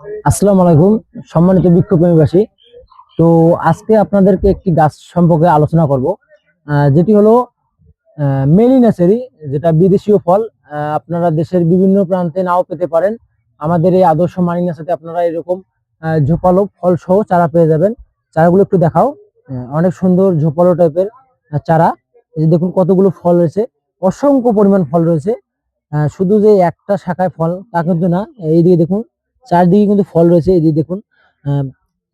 আসসালামু আলাইকুম, সম্মানিত বৃক্ষপ্রেমীবাসী। তো আজকে আপনাদেরকে একটি গাছ সম্পর্কে আলোচনা করব, যেটি হলো মেলিনা চেরি, যেটা বিদেশীয় ফল। আপনারা দেশের বিভিন্ন প্রান্তে নাও পেতে পারেন। আমাদের এই আদর্শ মানিনা সাথে আপনারা এরকম ঝোপালো ফল সহ চারা পেয়ে যাবেন। চারাগুলো একটু দেখাও। অনেক সুন্দর ঝোপালো টাইপের চারা। এই যে দেখুন কতগুলো ফল রয়েছে, অসংখ্য পরিমাণ ফল রয়েছে। শুধু যে একটা শাখায় ফল তা কিন্তু না, এইদিকে দেখুন চারদিকে কিন্তু ফল রয়েছে। এইদিকে দেখুন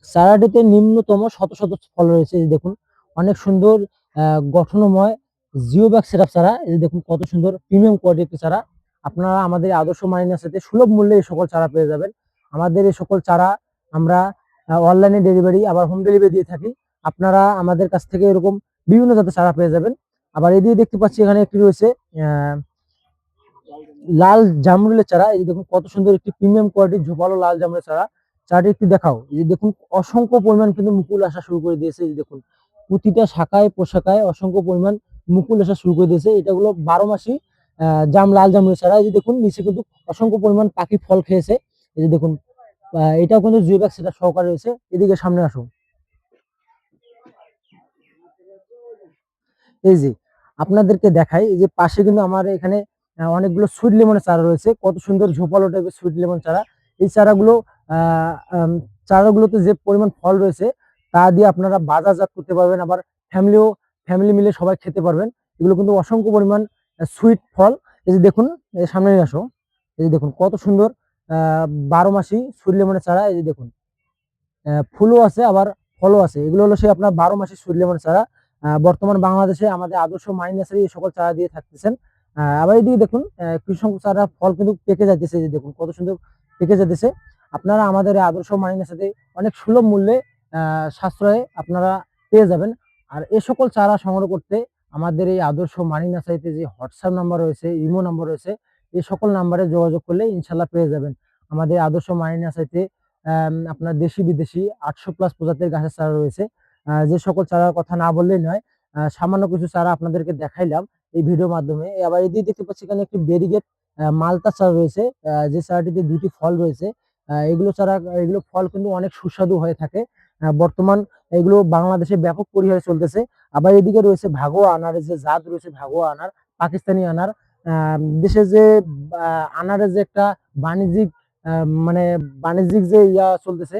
চারাটিতে নিম্নতম শত শত ফল রয়েছে। এই যে দেখুন অনেক সুন্দর গঠনময় জিও ব্যাগ সেটআপ চারা। এই যে দেখুন কত সুন্দর প্রিমিয়াম কোয়ালিটি চারা। আপনারা আমাদের আদর্শ মাইনার সাথে সুলভ মূল্যে এই সকল চারা পেয়ে যাবেন। আমাদের এই সকল চারা আমরা অনলাইনে ডেলিভারি আবার হোম ডেলিভারি দিয়ে থাকি। আপনারা আমাদের কাছ থেকে এরকম বিভিন্ন জাতের চারা পেয়ে যাবেন। আবার এদিকে দেখতে পাচ্ছি এখানে একটি রয়েছে আহ লাল জামরুলের চারা। এই যে দেখুন কত সুন্দর একটি প্রিমিয়াম কোয়ালিটির ঝোপালো লাল জামরুলের চারা। চারাটি একটু দেখাও। এই যে দেখুন অসংখ্য পরিমাণ কিন্তু মুকুল আসা শুরু করে দিয়েছে। এই যে দেখুন প্রতিটা শাখায় পোশাকায় অসংখ্য পরিমাণ মুকুল আসা শুরু করে দিয়েছে। এটাগুলো 12 মাসি লাল জামরুলের চারা। এই যে দেখুন নিচে কিন্তু অসংখ্য পরিমাণ পাখি ফল খেয়েছে। এই যে দেখুন এটাও কিন্তু জুই ব্যাগ সেটা সহকারে রয়েছে। এদিকে সামনে আসুন। এই যে আপনাদেরকে দেখাই, এই যে পাশে কিন্তু আমার এখানে অনেকগুলো সুইট লেমনের চারা রয়েছে। কত সুন্দর ঝোপালো টাইপের সুইট লেমন চারা। এই চারাগুলো আহ আম, চারাগুলোতে যে পরিমাণ ফল রয়েছে তা দিয়ে আপনারা বাজারজাত করতে পারবেন। আবার ফ্যামিলি মিলে সবাই খেতে পারবেন। এগুলো কিন্তু অসংখ্য পরিমাণ সুইট ফল। এই যে দেখুন, এই সামনে নিয়ে আসো। এই যে দেখুন কত সুন্দর 12 মাসি সুইট লেমনের চারা। এই যে দেখুন ফুলও আছে আবার ফলও আছে। এগুলো হলো সে আপনার 12 মাসি সুইট লেমন চারা। বর্তমান বাংলাদেশে আমাদের আদর্শ মাইন নার্সারি এই সকল চারা দিয়ে থাকতেছেন। আবার এইদিকে দেখুন কৃষক চারা ফল কিন্তু পেকে যাইতেছে। যে দেখুন কত সুন্দর পেকে যেতেছে। আপনারা আমাদের এই আদর্শ মাইন নার্সারিতে অনেক সুলভ মূল্যে সাশ্রয়ে আপনারা পেয়ে যাবেন। আর এই সকল চারা সংগ্রহ করতে আমাদের এই আদর্শ মানি নার্সারিতে যে হোয়াটসঅ্যাপ নাম্বার রয়েছে, ইমো নাম্বার রয়েছে, এই সকল নাম্বারে যোগাযোগ করলে ইনশাল্লাহ পেয়ে যাবেন। আমাদের আদর্শ মানি নার্সারিতে আপনার দেশি বিদেশি 800+ প্রজাতির গাছের চারা রয়েছে। যে সকল চারার কথা না বললেই নয়। সামান্য কিছু চারা আপনাদেরকে দেখাইলাম এই ভিডিওর মাধ্যমে। আবার এদিকে দেখতে পাচ্ছি এখানে একটি বেরিগেট মালতা চারা রয়েছে, যে চারাটিতে 2টি ফল রয়েছে। এগুলো ফল কিন্তু অনেক সুস্বাদু হয়ে থাকে। বর্তমান এগুলো বাংলাদেশে ব্যাপক পরিহারে চলতেছে। আবার এদিকে রয়েছে ভাগোয়া আনারের যে জাত রয়েছে, ভাগোয়া আনার, পাকিস্তানি আনার। দেশে যে আনারের যে একটা বাণিজ্যিক মানে বাণিজ্যিক যে চলতেছে,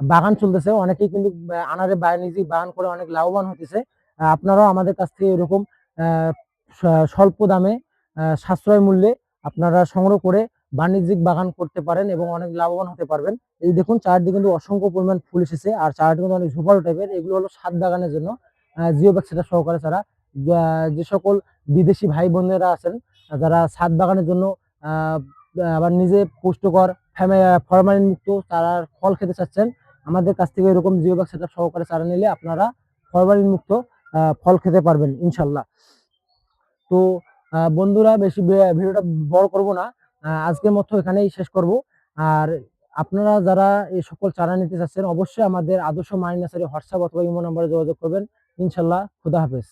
বাগান চলতেছে, অনেকেই কিন্তু আনারে বাণিজ্যিক বাগান করে অনেক লাভবান হতেছে। আপনারাও আমাদের কাছ থেকে এরকম স্বল্প দামে সাশ্রয় মূল্যে আপনারা সংগ্রহ করে বাণিজ্যিক বাগান করতে পারেন এবং অনেক লাভবান হতে পারবেন। এই দেখুন চারদিকে কিন্তু অসংখ্য পরিমাণ ফুল এসেছে। আর চারাটি কিন্তু অনেক ঝোপালো টাইপের। এগুলো হলো ছাদ বাগানের জন্য জিও ব্যাগ সেটা সহকারে চারা। যে সকল বিদেশি ভাই বোনেরা আছেন যারা ছাদ বাগানের জন্য আহ আবার নিজে পুষ্টকর ফরমালিন মুক্ত চারার ফল খেতে চাচ্ছেন, আমাদের কাছ থেকে এরকম জিও ব্যাগ সেটআপ সহকারে চারা নিলে আপনারা ফরমালিন মুক্ত ফল খেতে পারবেন ইনশাল্লাহ। তো বন্ধুরা বেশি ভিডিওটা বড় করব না, আজকের মতো এখানেই শেষ করব। আর আপনারা যারা এই সকল চারা নিতে চাচ্ছেন অবশ্যই আমাদের আদর্শ মাইন নার্সারি হোয়াটসঅ্যাপ অথবা ইমো নাম্বারে যোগাযোগ করবেন। ইনশাল্লাহ। খুদা হাফেজ।